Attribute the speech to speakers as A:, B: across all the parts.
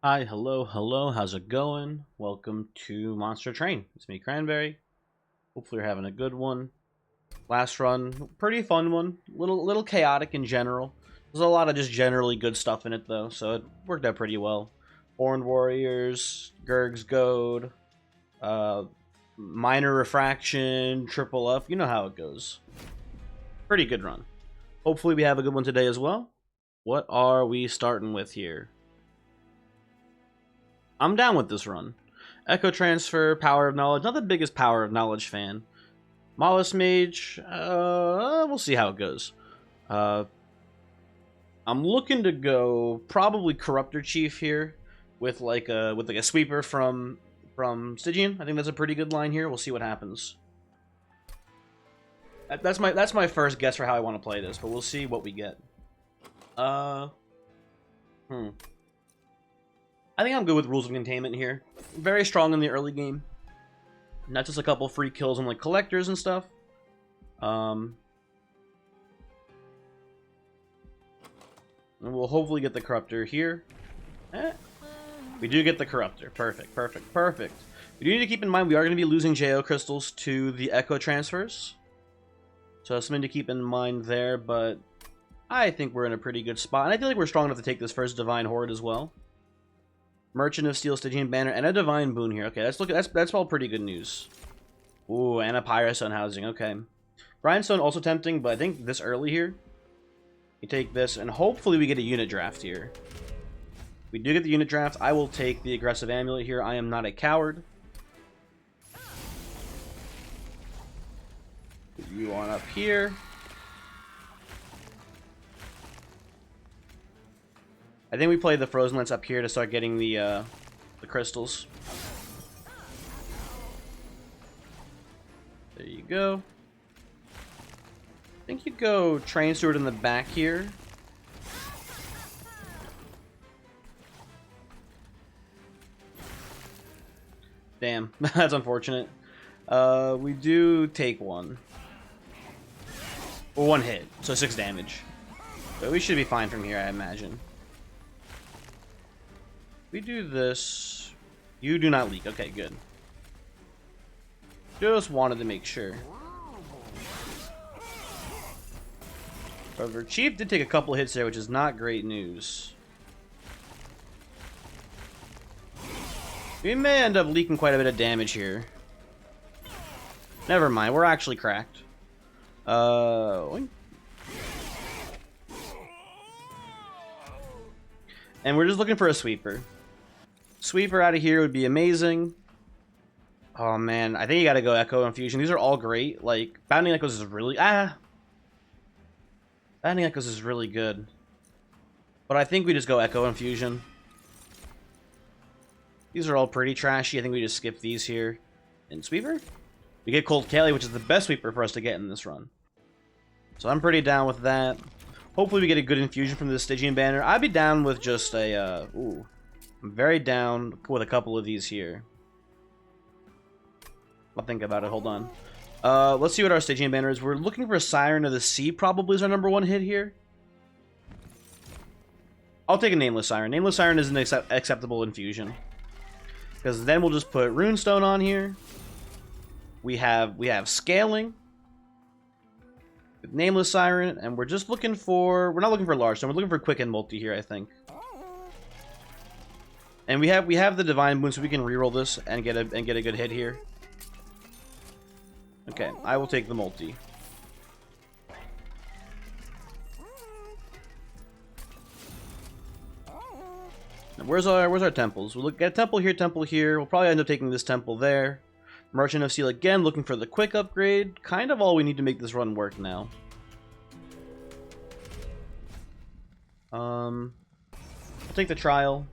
A: Hi, hello, hello, how's it going? Welcome to Monster Train. It's me, Cranberry. Hopefully you're having a good one. Last run, pretty fun one. Little chaotic in general. There's a lot of just generally good stuff in it though, so it worked out pretty well. Horned Warriors, Gurg's Goad, uh, Minor Refraction, Triple Up, you know how it goes. Pretty good run. Hopefully we have a good one today as well. What are we starting with here? I'm down with this run. Echo Transfer, Power of Knowledge. Not the biggest Power of Knowledge fan. Mollusk Mage, we'll see how it goes. I'm looking to go probably Corruptor Chief here with like a sweeper from Stygian. I think that's a pretty good line here. We'll see what happens. That's my first guess for how I want to play this, but we'll see what we get. I think I'm good with Rules of Containment here. Very strong in the early game. Not just a couple free kills on like collectors and stuff. And we'll hopefully get the Corruptor here. We do get the Corruptor. Perfect, perfect, perfect. We do need to keep in mind we are going to be losing JO crystals to the Echo transfers. So that's something to keep in mind there, but I think we're in a pretty good spot. And I feel like we're strong enough to take this first Divine Horde as well. Merchant of Steel, Stygian Banner, and a Divine Boon here. Okay, that's all pretty good news. Ooh, and a Pyrostone housing. Okay. Grindstone also tempting, but I think this early here. You take this, and hopefully we get a unit draft here. If we do get the unit draft, I will take the Aggressive Amulet here. I am not a coward. Put you on up here. I think we play the Frozen Lance up here to start getting the crystals. There you go. I think you go Train Steward in the back here. Damn, that's unfortunate. We do take one. Or one hit, so 6 damage. But we should be fine from here, I imagine. We do this. You do not leak. Okay, good. Just wanted to make sure. However, Chief did take a couple hits there, which is not great news. We may end up leaking quite a bit of damage here. Never mind, we're actually cracked. And we're just looking for a sweeper. Sweeper out of here would be amazing. Oh man, I think you gotta go Echo Infusion. These are all great. Like, Bounding Echoes is really... Bounding Echoes is really good. But I think we just go Echo Infusion. These are all pretty trashy. I think we just skip these here. And Sweeper? We get Cold Kali, which is the best sweeper for us to get in this run. So I'm pretty down with that. Hopefully we get a good infusion from the Stygian Banner. I'd be down with just a... ooh. I'm very down with a couple of these here. I'll think about it. Hold on. Let's see what our Stygian Banner is. We're looking for a Siren of the Sea, probably is our #1 hit here. I'll take a Nameless Siren. Nameless Siren is an acceptable infusion. Because then we'll just put Runestone on here. We have Scaling. With Nameless Siren, and we're just looking for... We're not looking for Large Stone, we're looking for Quick and Multi here, I think. And we have the Divine Boon, so we can reroll this and get a good hit here. Okay, I will take the multi. Now, where's our temples? We'll look at temple here. We'll probably end up taking this temple there. Merchant of Steel again, looking for the quick upgrade. Kind of all we need to make this run work now. I'll take the trial.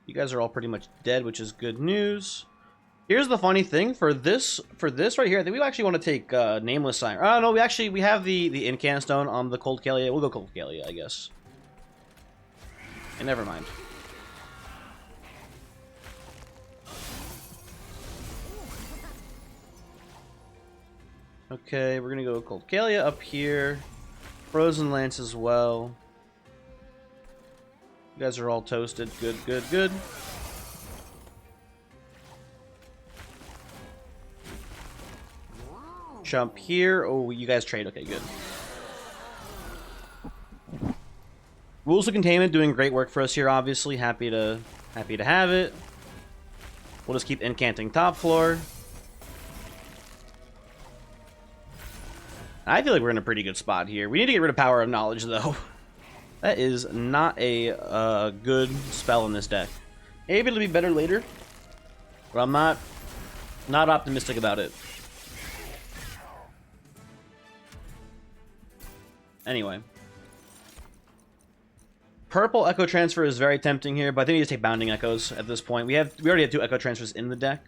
A: You guys are all pretty much dead, which is good news. Here's the funny thing for this right here. I think we actually want to take Nameless Siren. Oh no, we have the Incant Stone on the Cold Kalia. We'll go Cold Kalia, I guess. And never mind. Okay, we're gonna go Cold Kalia up here. Frozen Lance as well. You guys are all toasted. Good, good, good. Jump here. Oh, you guys trade. Okay, good. Rules of Containment doing great work for us here, obviously. Happy to have it. We'll just keep incanting top floor. I feel like we're in a pretty good spot here. We need to get rid of Power of Knowledge, though. That is not a good spell in this deck. Maybe it'll be better later, but I'm not optimistic about it. Anyway. Purple Echo Transfer is very tempting here, but I think we just take Bounding Echoes at this point. We already have 2 Echo Transfers in the deck.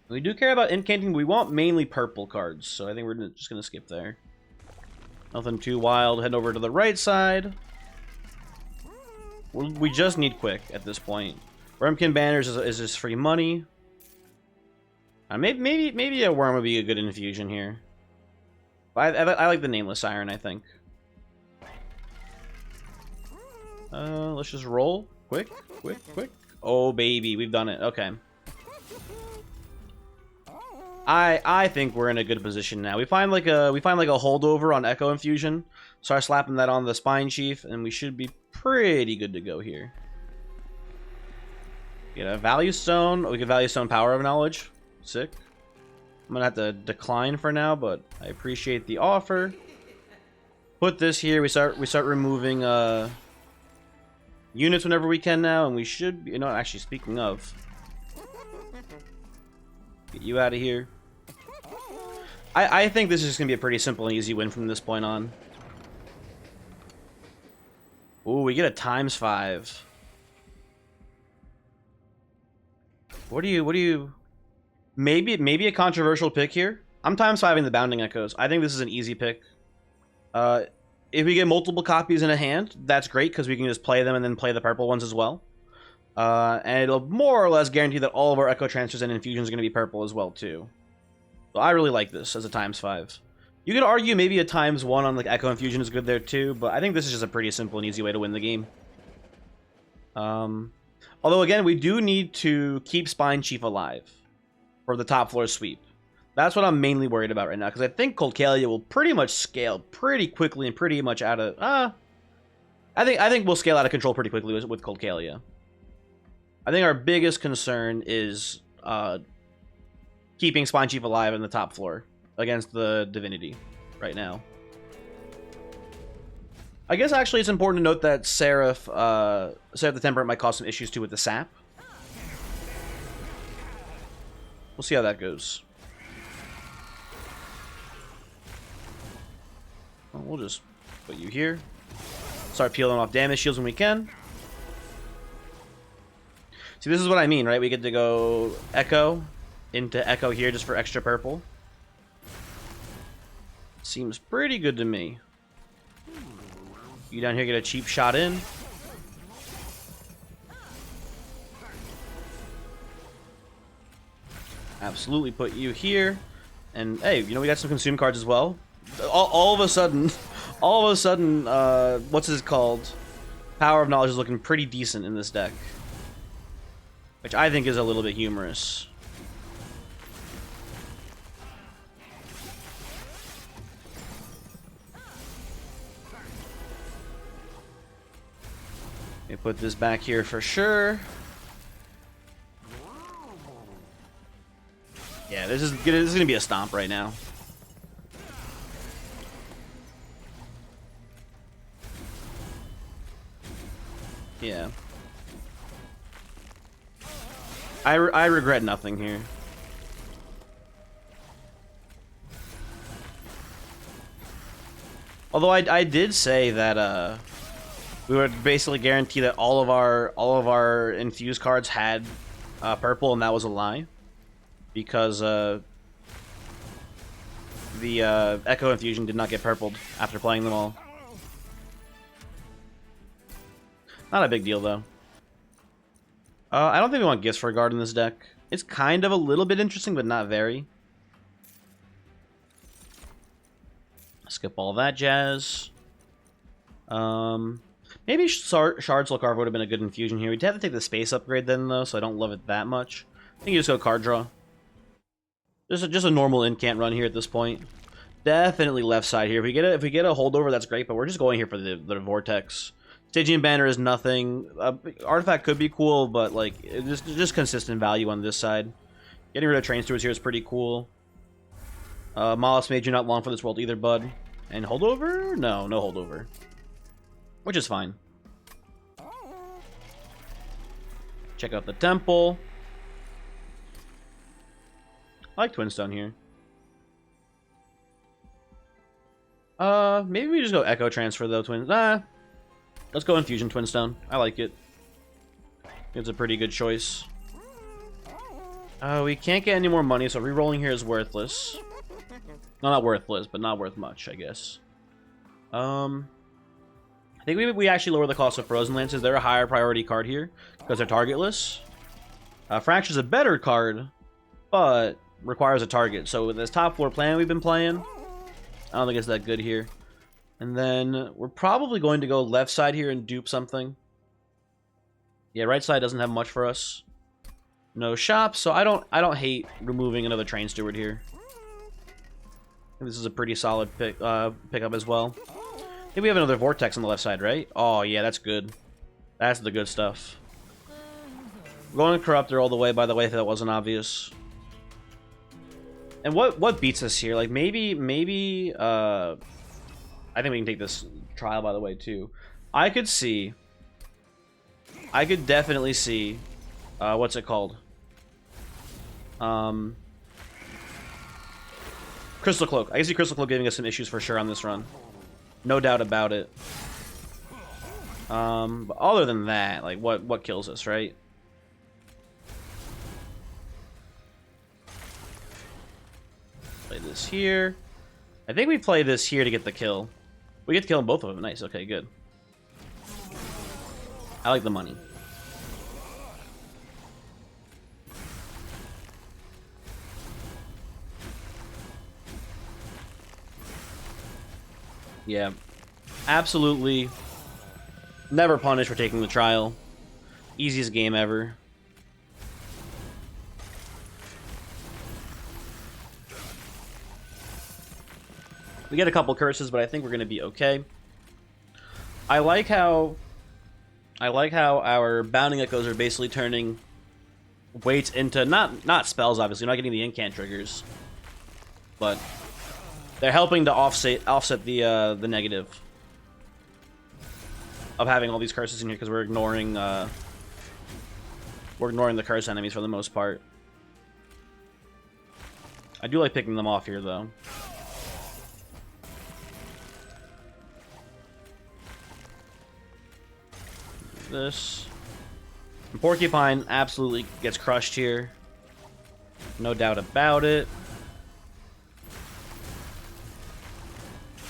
A: We do care about incanting, but we want mainly purple cards, so I think we're just going to skip there. Nothing too wild. Head over to the right side. We just need Quick at this point. Wormkin Banners is just free money. Maybe a Worm would be a good infusion here. I like the Nameless Siren, I think. Let's just roll. Quick, quick, quick. Oh, baby, we've done it. Okay. I think we're in a good position now. We find like a holdover on Echo Infusion. Start slapping that on the Spine Chief, and we should be pretty good to go here. Get a Value Stone. We get Value Stone Power of Knowledge. Sick. I'm gonna have to decline for now, but I appreciate the offer. Put this here. We start removing units whenever we can now, and we should. You know, actually, speaking of, get you out of here. I think this is just gonna be a pretty simple and easy win from this point on. Ooh, we get a ×5. What do you? Maybe a controversial pick here. I'm ×5ing the Bounding Echoes. I think this is an easy pick. If we get multiple copies in a hand, that's great because we can just play them and then play the purple ones as well. And it'll more or less guarantee that all of our Echo Transfers and Infusions are going to be purple as well too. So I really like this as a ×5. You could argue maybe a ×1 on like Echo Infusion is good there too, but I think this is just a pretty simple and easy way to win the game. Although again, we do need to keep Spine Chief alive for the top floor sweep. That's what I'm mainly worried about right now, because I think Cold Kalia will pretty much scale pretty quickly and pretty much out of... I think we'll scale out of control pretty quickly with Cold Kalia. I think our biggest concern is keeping Spine Chief alive in the top floor against the Divinity right now. I guess actually it's important to note that Seraph the Temperate might cause some issues too with the sap. We'll see how that goes. Well, we'll just put you here. Start peeling off damage shields when we can. See, this is what I mean, right? We get to go Echo into Echo here just for extra purple. Seems pretty good to me. You down here get a cheap shot in. Absolutely put you here. And hey, you know, we got some consume cards as well. All of a sudden, what's this called? Power of Knowledge is looking pretty decent in this deck. Which I think is a little bit humorous. Let me put this back here for sure. Yeah, this is gonna be a stomp right now. Yeah. I regret nothing here. Although I did say that we would basically guarantee that all of our infused cards had purple, and that was a lie, because the Echo Infusion did not get purpled after playing them all. Not a big deal though. I don't think we want Gifts for Guard in this deck. It's kind of a little bit interesting, but not very. Skip all that jazz. Maybe Shards Locarvo would have been a good infusion here. We'd have to take the space upgrade then, though, so I don't love it that much. I think you just go card draw. Just a normal incant run here at this point. Definitely left side here. If we get a holdover, that's great, but we're just going here for the Vortex. Stygian Banner is nothing. Artifact could be cool, but like it's just consistent value on this side. Getting rid of Train Stewards here is pretty cool. Mollusk Mage, you're not long for this world either, bud. And holdover? No holdover. Which is fine. Check out the temple. I like Twinstone here. Maybe we just go Echo Transfer though, let's go Infusion Twinstone. I like it. It's a pretty good choice. We can't get any more money, so re-rolling here is worthless. No, not worthless, but not worth much, I guess. I think we actually lower the cost of Frozen Lances. They're a higher priority card here because they're targetless. Fracture's a better card, but requires a target. So with this top 4 plan we've been playing, I don't think it's that good here. And then we're probably going to go left side here and dupe something. Yeah, right side doesn't have much for us. No shop, so I don't hate removing another Train Steward here. I think this is a pretty solid pickup as well. I think we have another Vortex on the left side, right? Oh yeah, that's good. That's the good stuff. Going Corruptor all the way, by the way, if that wasn't obvious. And what beats us here? Like maybe I think we can take this trial, by the way, too. I could definitely see what's it called? Crystal Cloak. I can see Crystal Cloak giving us some issues for sure on this run. No doubt about it. But other than that, like what kills us, right? Play this here. I think we play this here to get the kill. We get to kill both of them. Nice. Okay, good. I like the money. Yeah. Absolutely. Never punish for taking the trial. Easiest game ever. We get a couple curses, but I think we're going to be okay. I like how our Bounding Echoes are basically turning weights into not spells, obviously. We're not getting the incant triggers, but they're helping to offset the negative of having all these curses in here because we're ignoring the curse enemies for the most part. I do like picking them off here though. This and Porcupine absolutely gets crushed here, no doubt about it.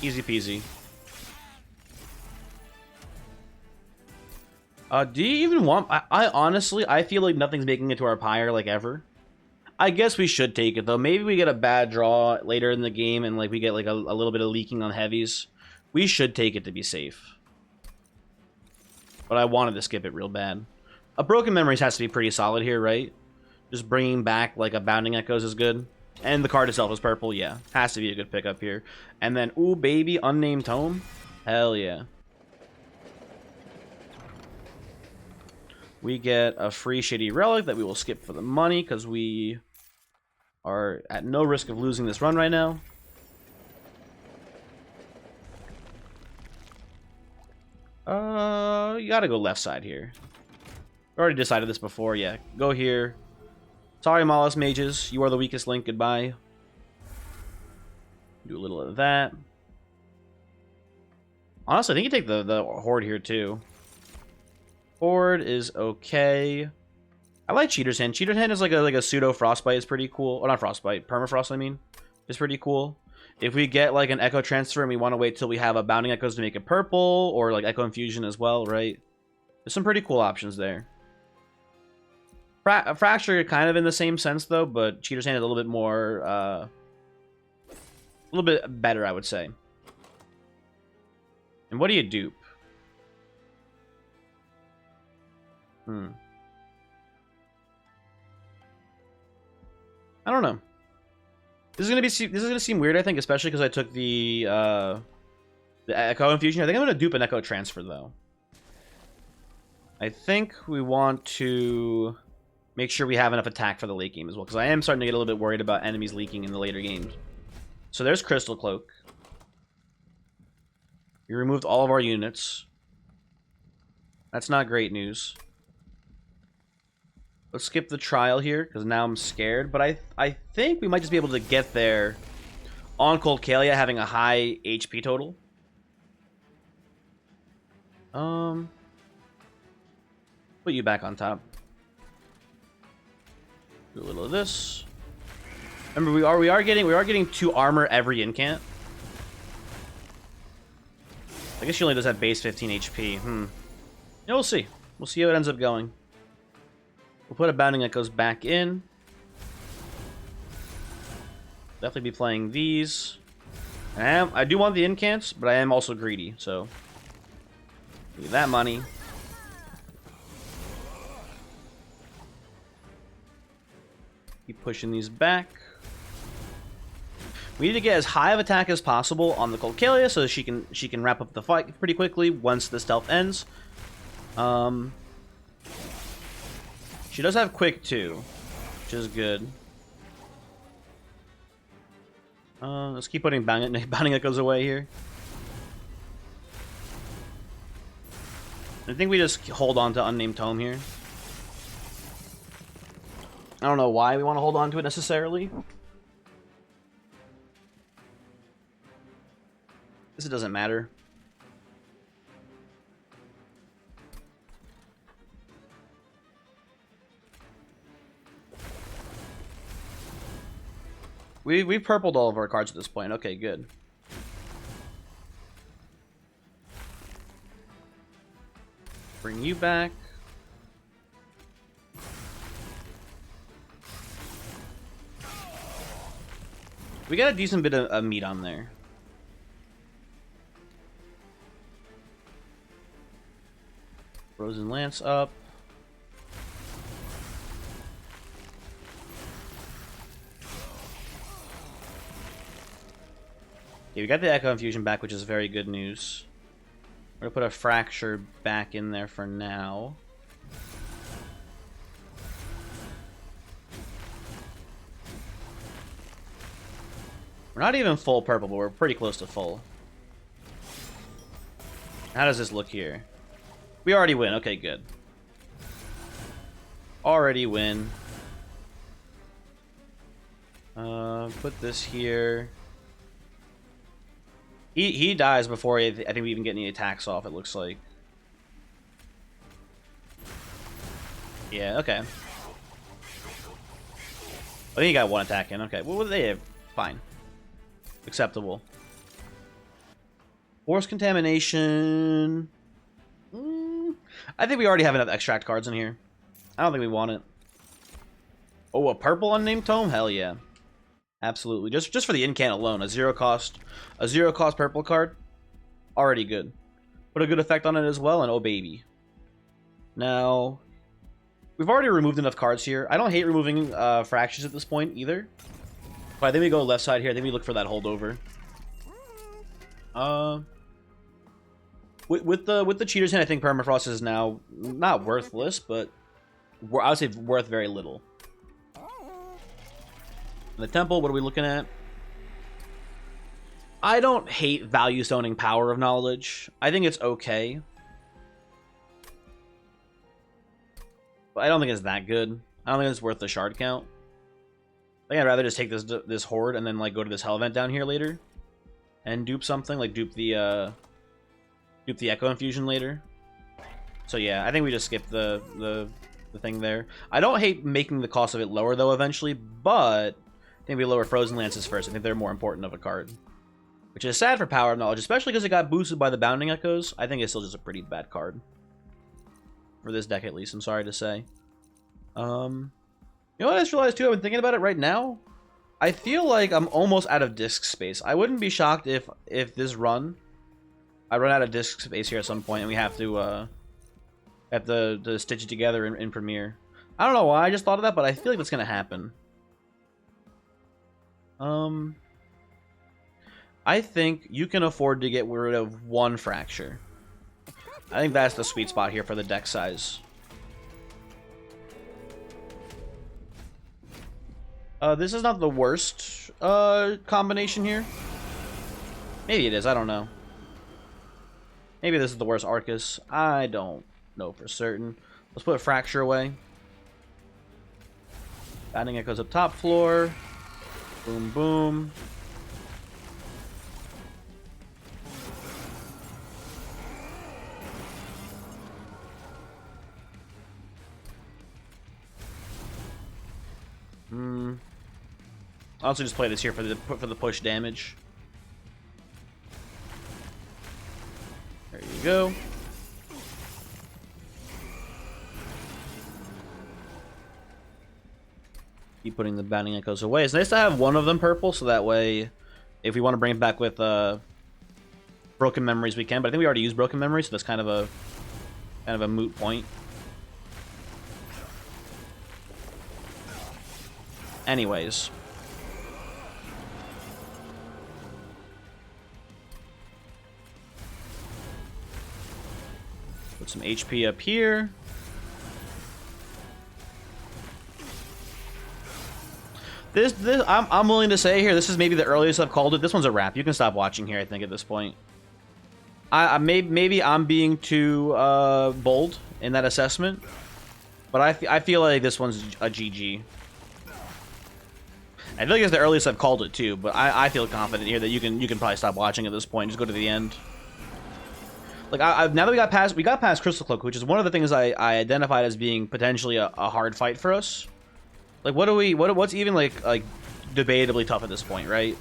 A: Easy peasy. Do you even want... I honestly, I feel like nothing's making it to our pyre, like, ever. I guess we should take it, though. Maybe we get a bad draw later in the game, and, like, we get, like, a little bit of leaking on heavies. We should take it to be safe. But I wanted to skip it real bad. A Broken Memories has to be pretty solid here, right? Just bringing back, like, a Bounding Echoes is good. And the card itself is purple, yeah. Has to be a good pickup here. And then, ooh, baby, Unnamed Tome. Hell yeah. We get a free Shady Relic that we will skip for the money, because we are at no risk of losing this run right now. You gotta go left side here. We already decided this before, yeah. Go here. Sorry, Mollusk Mages. You are the weakest link. Goodbye. Do a little of that. Honestly, I think you take the Horde here, too. Horde is okay. I like Cheater's Hand. Cheater's Hand is like a pseudo Frostbite. Is pretty cool. Or not Frostbite. Permafrost, I mean. Is pretty cool. If we get like an Echo Transfer and we want to wait till we have a Bounding Echoes to make it purple, or like Echo Infusion as well, right? There's some pretty cool options there. Fracture kind of in the same sense though, but Cheater's Hand is a little bit more, a little bit better, I would say. And what do you dupe? I don't know. This is gonna seem weird, I think, especially because I took the Echo Infusion. I think I'm gonna dupe an Echo Transfer though. I think we want to make sure we have enough attack for the late game as well, because I am starting to get a little bit worried about enemies leaking in the later games. So there's Crystal Cloak. We removed all of our units. That's not great news. Let's skip the trial here, because now I'm scared. But I think we might just be able to get there on Cold Kalia having a high HP total. Put you back on top. Do a little of this. Remember, we are getting 2 armor every incant. I guess she only does have base 15 HP. Yeah, we'll see. We'll see how it ends up going. We'll put a bounding that goes back in. Definitely be playing these. I do want the incants, but I am also greedy, so give that money. Keep pushing these back. We need to get as high of attack as possible on the Cold Kalia so that she can wrap up the fight pretty quickly once the stealth ends. She does have quick too, which is good. Let's keep putting bounding echoes away here. I think we just hold on to Unnamed Tome here. I don't know why we want to hold on to it necessarily. This doesn't matter. We've purpled all of our cards at this point. Okay, good. Bring you back. We got a decent bit of meat on there. Frozen Lance up. Okay, we got the Echo Infusion back, which is very good news. We're gonna put a Fracture back in there for now. We're not even full purple, but we're pretty close to full. How does this look here? We already win. Okay, good. Already win. Put this here. He dies before I think we even get any attacks off, it looks like. Yeah, okay. I think he got 1 attack in. Okay, well, they have fine. Acceptable. Force Contamination. I think we already have enough extract cards in here. I don't think we want it. Oh, a purple Unnamed Tome? Hell yeah. Absolutely. Just for the incant alone, a zero cost purple card. Already good. Put a good effect on it as well, and oh baby. Now, we've already removed enough cards here. I don't hate removing fractures at this point either. But I think we go left side here. I think we look for that holdover. With the Cheater's Hand, I think Permafrost is now not worthless, but I would say worth very little. The Temple, what are we looking at? I don't hate value stoning Power of Knowledge. I think it's okay. But I don't think it's that good. I don't think it's worth the shard count. I think I'd rather just take this horde and then like go to this hell event down here later. And dupe something, like dupe the Echo Infusion later. So yeah, I think we just skip the thing there. I don't hate making the cost of it lower though eventually, but I think we lower Frozen Lances first. I think they're more important of a card. Which is sad for Power of Knowledge, especially because it got boosted by the Bounding Echoes. I think it's still just a pretty bad card. For this deck at least, I'm sorry to say. You know what I just realized too? I've been thinking about it right now. I feel like I'm almost out of disc space. I wouldn't be shocked if this run I run out of disk space here at some point, and we have to stitch it together in Premiere. I don't know why I just thought of that, but I feel like that's gonna happen. I think you can afford to get rid of one fracture. I think that's the sweet spot here for the deck size. This is not the worst combination here. Maybe it is, I don't know. Maybe this is the worst Arcus. I don't know for certain. Let's put a fracture away. Batting Echoes up top floor. Boom, boom. I'll also just play this here for the push damage. There you go. Keep putting the Bounding Echoes away. It's nice to have one of them purple, so that way, if we want to bring it back with Broken Memories, we can. But I think we already used Broken Memories, so that's kind of a moot point. Anyways. Put some HP up here. I'm willing to say here, this is maybe the earliest I've called it. This one's a wrap. You can stop watching here, I think, at this point. Maybe I'm being too bold in that assessment, but I feel like this one's a GG. I feel like it's the earliest I've called it too, but I feel confident here that you can probably stop watching at this point. Just go to the end. Like now that we got past Crystal Cloak, which is one of the things I identified as being potentially a hard fight for us. Like what's even like debatably tough at this point, right?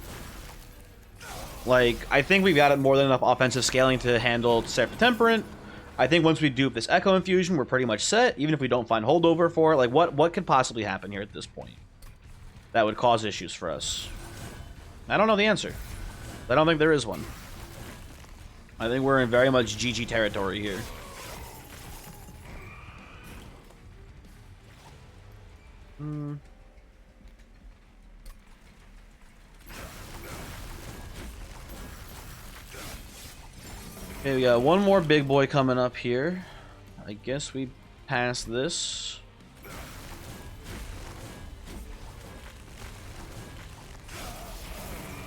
A: Like I think we've got more than enough offensive scaling to handle Seraph the Temperate. I think once we dupe this Echo Infusion, we're pretty much set. Even if we don't find holdover for it, like what could possibly happen here at this point that would cause issues for us? I don't know the answer. I don't think there is one. I think we're in very much GG territory here. Okay, we got one more big boy coming up here. I guess we pass this.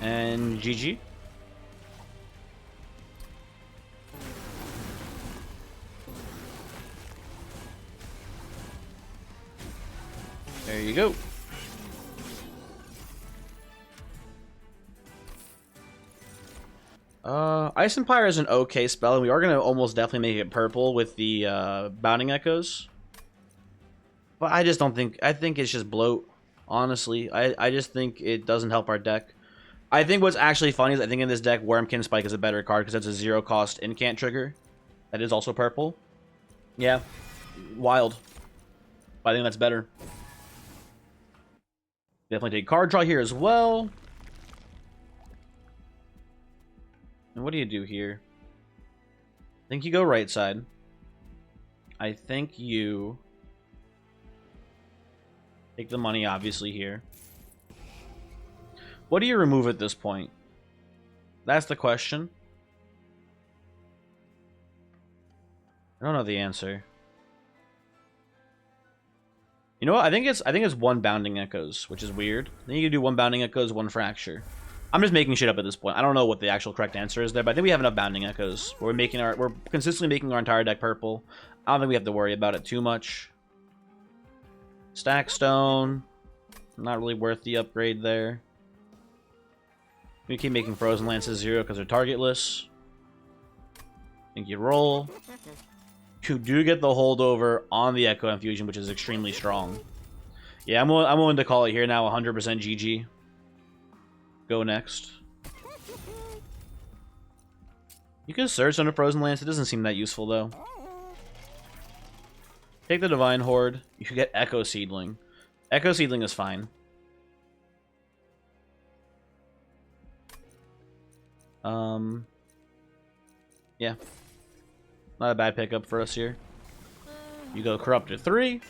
A: And GG. There you go. Ice Empire is an okay spell, and we are going to almost definitely make it purple with the Bounding Echoes. But I just don't think... I think it's just bloat, honestly. I just think it doesn't help our deck. I think what's actually funny is I think in this deck, Wormkin Spike is a better card because that's a 0-cost incant trigger. That is also purple. Yeah. Wild. But I think that's better. Definitely take card draw here as well. And what do you do here? I think you go right side. I think you take the money, obviously, here. What do you remove at this point? That's the question. I don't know the answer. You know what? I think it's one Bounding Echoes, which is weird. Then you can do one Bounding Echoes, one Fracture. I'm just making shit up at this point. I don't know what the actual correct answer is there, but I think we have enough Bounding Echoes. We're consistently making our entire deck purple. I don't think we have to worry about it too much. Stack Stone. Not really worth the upgrade there. We keep making Frozen Lances 0 because they're targetless. I think you roll. You do get the holdover on the Echo Infusion, which is extremely strong. Yeah, I'm willing to call it here now, 100% GG. Go next. You can search under Frozen Lance. It doesn't seem that useful, though. Take the Divine Horde. You can get Echo Seedling. Echo Seedling is fine. Yeah. Not a bad pickup for us here. You go Corruptor 3.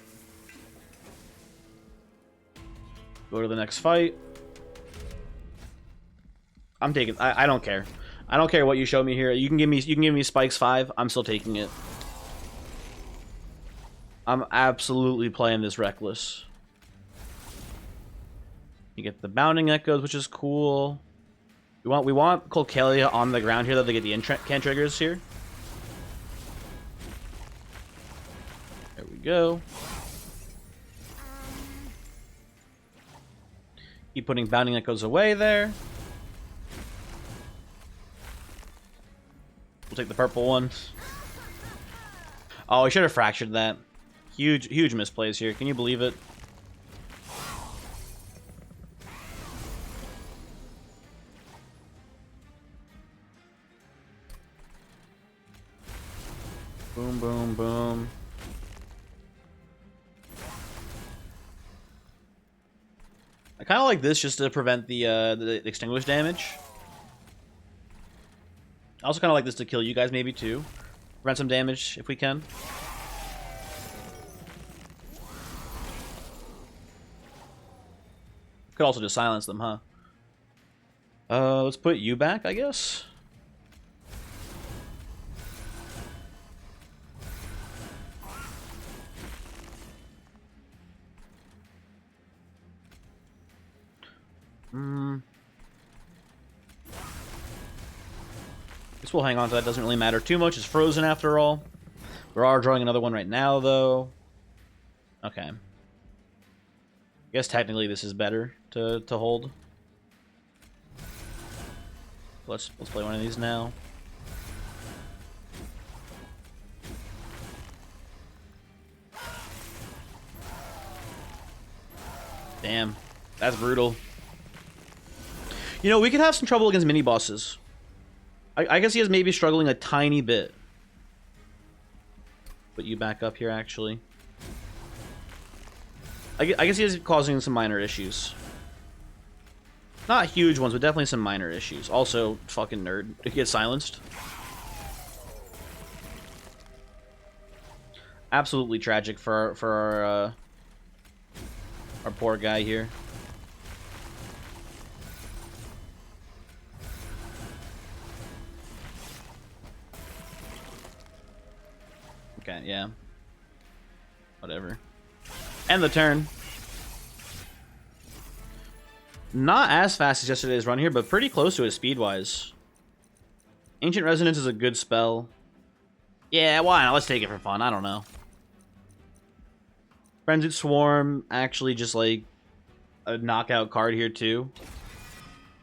A: Go to the next fight. I'm taking. I don't care. I don't care what you show me here. You can give me Spikes 5. I'm still taking it. I'm absolutely playing this reckless. You get the Bounding Echoes, which is cool. We want Colcalia on the ground here, though, to get the can triggers here. There we go. Keep putting Bounding Echoes away there. We'll take the purple one. Oh, I should have fractured that. Huge misplays here. Can you believe it? Boom, boom, boom. I kind of like this just to prevent the extinguish damage. I also kind of like this to kill you guys maybe too. Prevent some damage if we can. Could also just silence them, huh? Let's put you back, I guess. Guess we'll hang on to that. Doesn't really matter too much. It's frozen after all. We are drawing another one right now, though. Okay. I guess technically this is better to hold. Let's play one of these now. Damn, that's brutal. You know, we could have some trouble against mini bosses. I guess he is maybe struggling a tiny bit. Put you back up here, actually. I guess he is causing some minor issues. Not huge ones, but definitely some minor issues. Also, fucking nerd. He gets silenced. Absolutely tragic for our poor guy here. Okay, yeah. Whatever. End the turn. Not as fast as yesterday's run here, but pretty close to it speed-wise. Ancient Resonance is a good spell. Yeah, why not? Let's take it for fun. I don't know. Frenzied Swarm, actually just like a knockout card here too.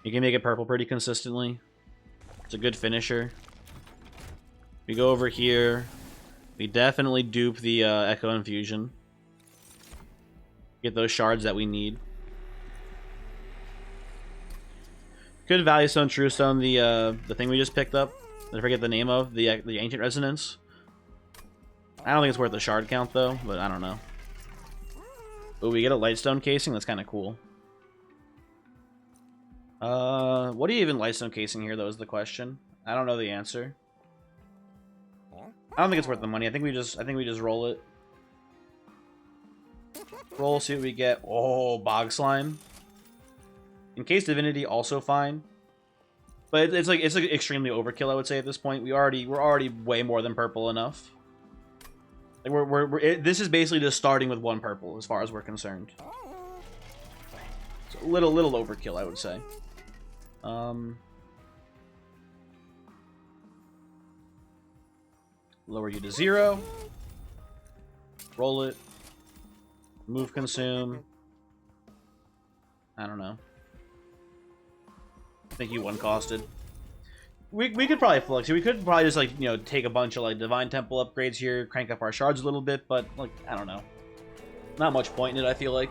A: You can make it purple pretty consistently. It's a good finisher. We go over here. We definitely dupe the Echo Infusion. Get those shards that we need. Could Value Stone, True Stone, the thing we just picked up. I forget the name of the Ancient Resonance. I don't think it's worth the shard count though, but I don't know. Oh, we get a Lightstone casing. That's kind of cool. What do you even Lightstone casing here though is the question. I don't know the answer. I don't think it's worth the money. I think we just roll it. Roll, see what we get. Oh, Bog Slime. In case Divinity, also fine. But it's like extremely overkill, I would say at this point. We're already way more than purple enough. Like this is basically just starting with one purple as far as we're concerned. It's a little overkill, I would say. Lower you to 0. Roll it. Move, consume. I don't know. I think you one-costed. We could probably flex. We could probably just, like, you know, take a bunch of, like, Divine Temple upgrades here, crank up our shards a little bit, but, like, I don't know. Not much point in it, I feel like.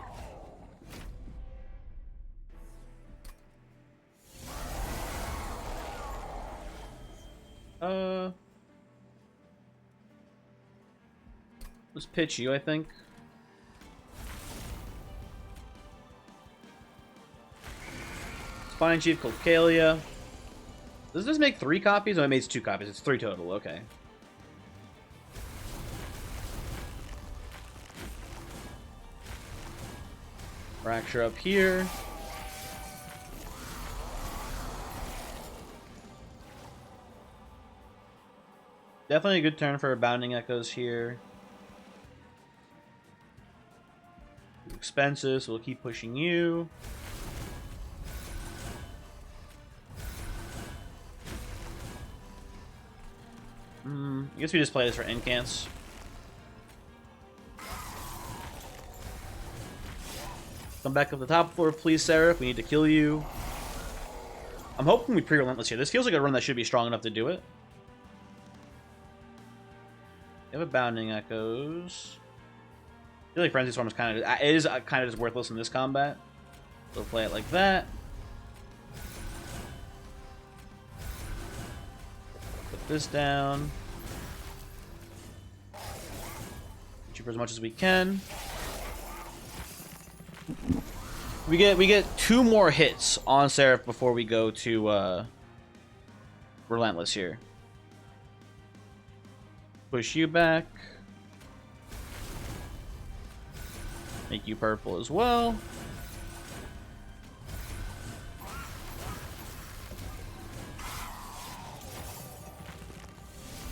A: Let's pitch you, I think. Spine Chief, Colcalia. Does this make 3 copies? Oh, it makes 2 copies. It's 3 total. Okay. Fracture up here. Definitely a good turn for Bounding Echoes here. Expensive, so we'll keep pushing you. I guess we just play this for incants. Come back up the top floor, please, Seraph. We need to kill you. I'm hoping we pre-relentless here. This feels like a run that should be strong enough to do it. We have a Bounding Echoes. I feel like Frenzy Storm is kind of just worthless in this combat. So we'll play it like that. Put this down. Shoot for as much as we can. We get 2 more hits on Seraph before we go to Relentless here. Push you back. Make you purple as well.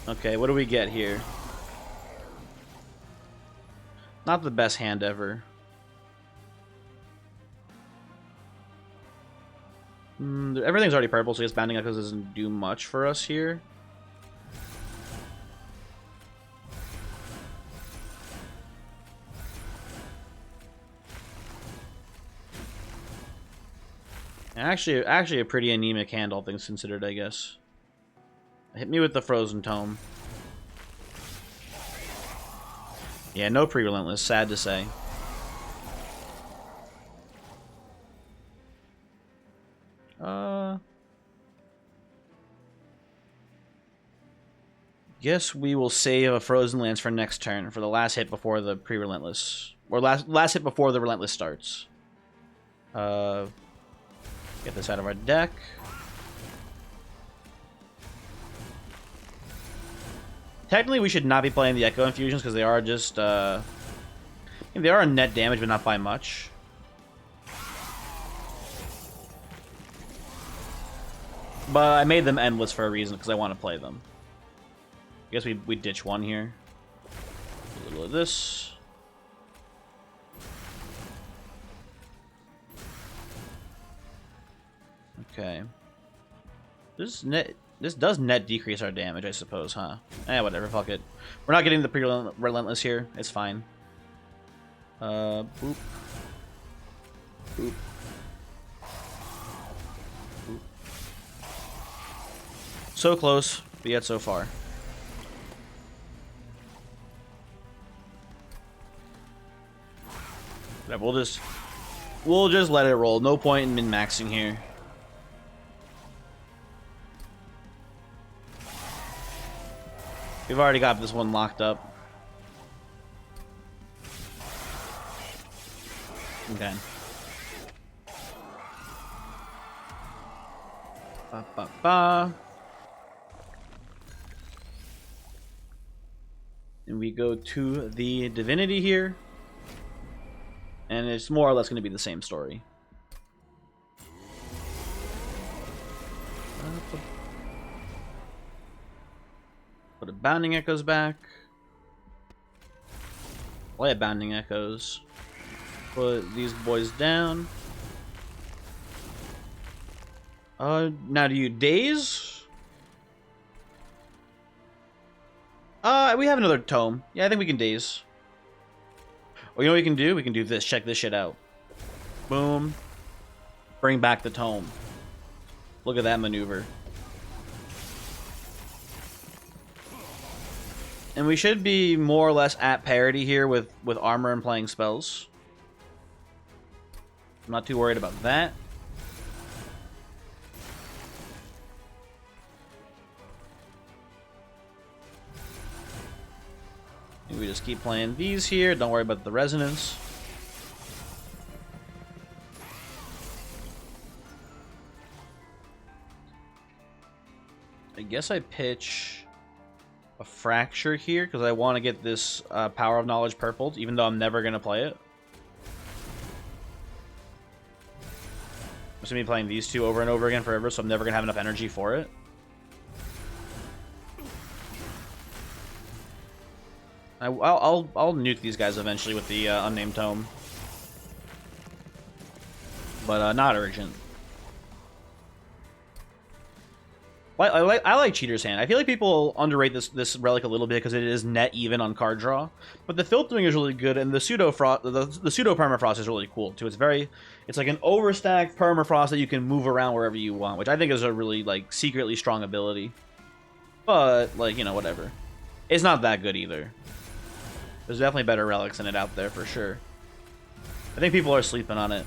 A: Okay, what do we get here? Not the best hand ever. Everything's already purple, so I guess Bounding Echoes doesn't do much for us here. Actually a pretty anemic hand, all things considered, I guess. Hit me with the Frozen Tome. Yeah, no pre-relentless, sad to say. Guess we will save a Frozen Lance for next turn, for the last hit before the pre-relentless. Or last hit before the relentless starts. Get this out of our deck. Technically, we should not be playing the Echo Infusions because they are just, they are net damage, but not by much. But I made them endless for a reason because I want to play them. I guess we ditch one here. A little of this. Okay. This does net decrease our damage, I suppose, huh? Whatever, fuck it. We're not getting the pre-relentless here. It's fine. Boop. Boop. Boop. So close, but yet so far. Whatever, we'll just let it roll. No point in min-maxing here. We've already got this one locked up. Okay. Ba, ba, ba. And we go to the Divinity here. And it's more or less going to be the same story. Put a Bounding Echoes back. Play a Bounding Echoes. Put these boys down. Now do you daze? We have another tome. Yeah, I think we can daze. Well, you know what we can do? We can do this. Check this shit out. Boom. Bring back the tome. Look at that maneuver. And we should be more or less at parity here with armor and playing spells. I'm not too worried about that. We just keep playing these here. Don't worry about the resonance. guess I pitch a Fracture here because I want to get this Power of Knowledge purpled, even though I'm never going to play it. I'm just going to be playing these two over and over again forever, so I'm never going to have enough energy for it. I'll nuke these guys eventually with the Unnamed Tome. But not urgent. I like Cheater's Hand. I feel like people underrate this relic a little bit because it is net even on card draw. But the filtering is really good, and the pseudo permafrost is really cool too. It's like an overstacked permafrost that you can move around wherever you want, which I think is a really like secretly strong ability. But like, you know, whatever. It's not that good either. There's definitely better relics in it out there for sure. I think people are sleeping on it.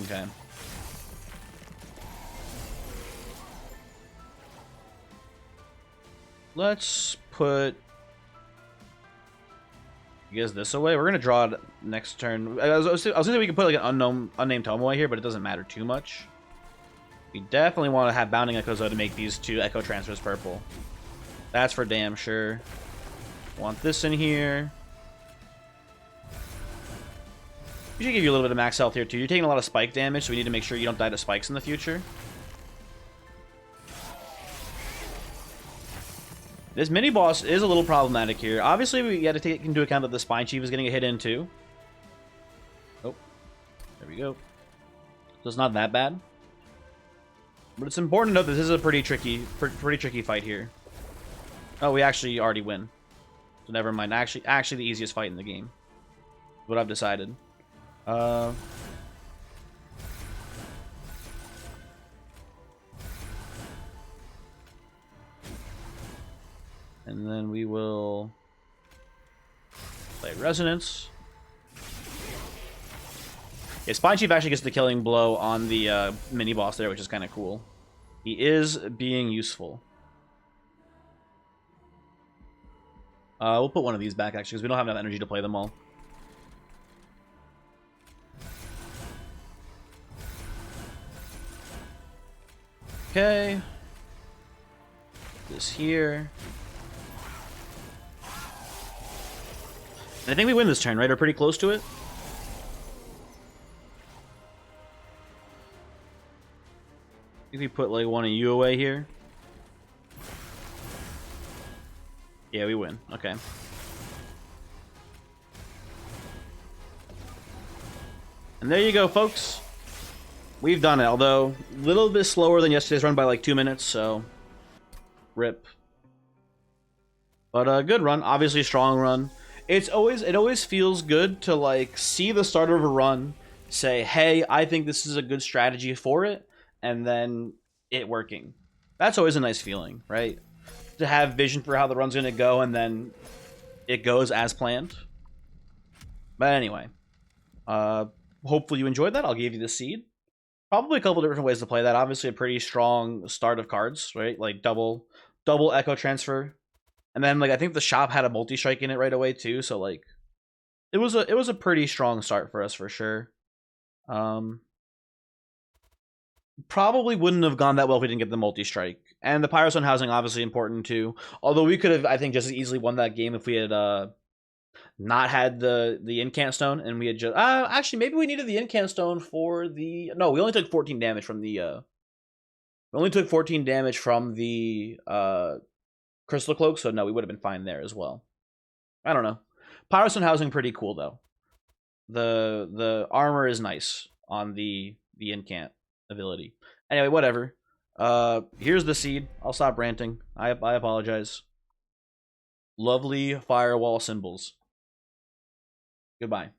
A: Okay. Let's put, I guess, this away. We're gonna draw it next turn. I was gonna say we could put like an unnamed tome away here, but it doesn't matter too much. We definitely want to have Bounding Echoes though to make these two Echo Transfers purple. That's for damn sure. Want this in here. We should give you a little bit of max health here too. You're taking a lot of spike damage, so we need to make sure you don't die to spikes in the future. This mini boss is a little problematic here. Obviously, we got to take into account that the Spine Chief is getting a hit in too. Oh, there we go. So it's not that bad, but it's important to note that this is a pretty tricky fight here. Oh, we actually already win. So never mind. Actually, the easiest fight in the game. What I've decided. And then we will play Resonance. Yeah, Spine Chief actually gets the killing blow on the mini boss there, which is kind of cool. He is being useful. We'll put one of these back actually, because we don't have enough energy to play them all. Okay. This here. And I think we win this turn, right? Or pretty close to it. I think we put like one of you away here. Yeah, we win. Okay. And there you go, folks. We've done it, although a little bit slower than yesterday's run by like 2 minutes, so rip. But a good run, obviously a strong run. It always feels good to like see the start of a run, say, hey, I think this is a good strategy for it, and then it working. That's always a nice feeling, right? To have vision for how the run's gonna go, and then it goes as planned. But anyway, hopefully you enjoyed that. I'll give you the seed. Probably a couple different ways to play that. Obviously a pretty strong start of cards, right? Like double Echo Transfer. And then like I think the shop had a multi-strike in it right away too, so like it was a pretty strong start for us for sure. Probably wouldn't have gone that well if we didn't get the multi-strike. And the Pyrostone housing obviously important too. Although we could have, I think, just as easily won that game if we had not had the Incant Stone, and we had just actually maybe we needed the Incant Stone for the we only took 14 damage from the Crystal Cloak, so no, we would have been fine there as well. I don't know. Pyrostone housing pretty cool though. The armor is nice on the Incant ability. Anyway, whatever. Here's the seed. I'll stop ranting. I apologize. Lovely firewall symbols. Goodbye.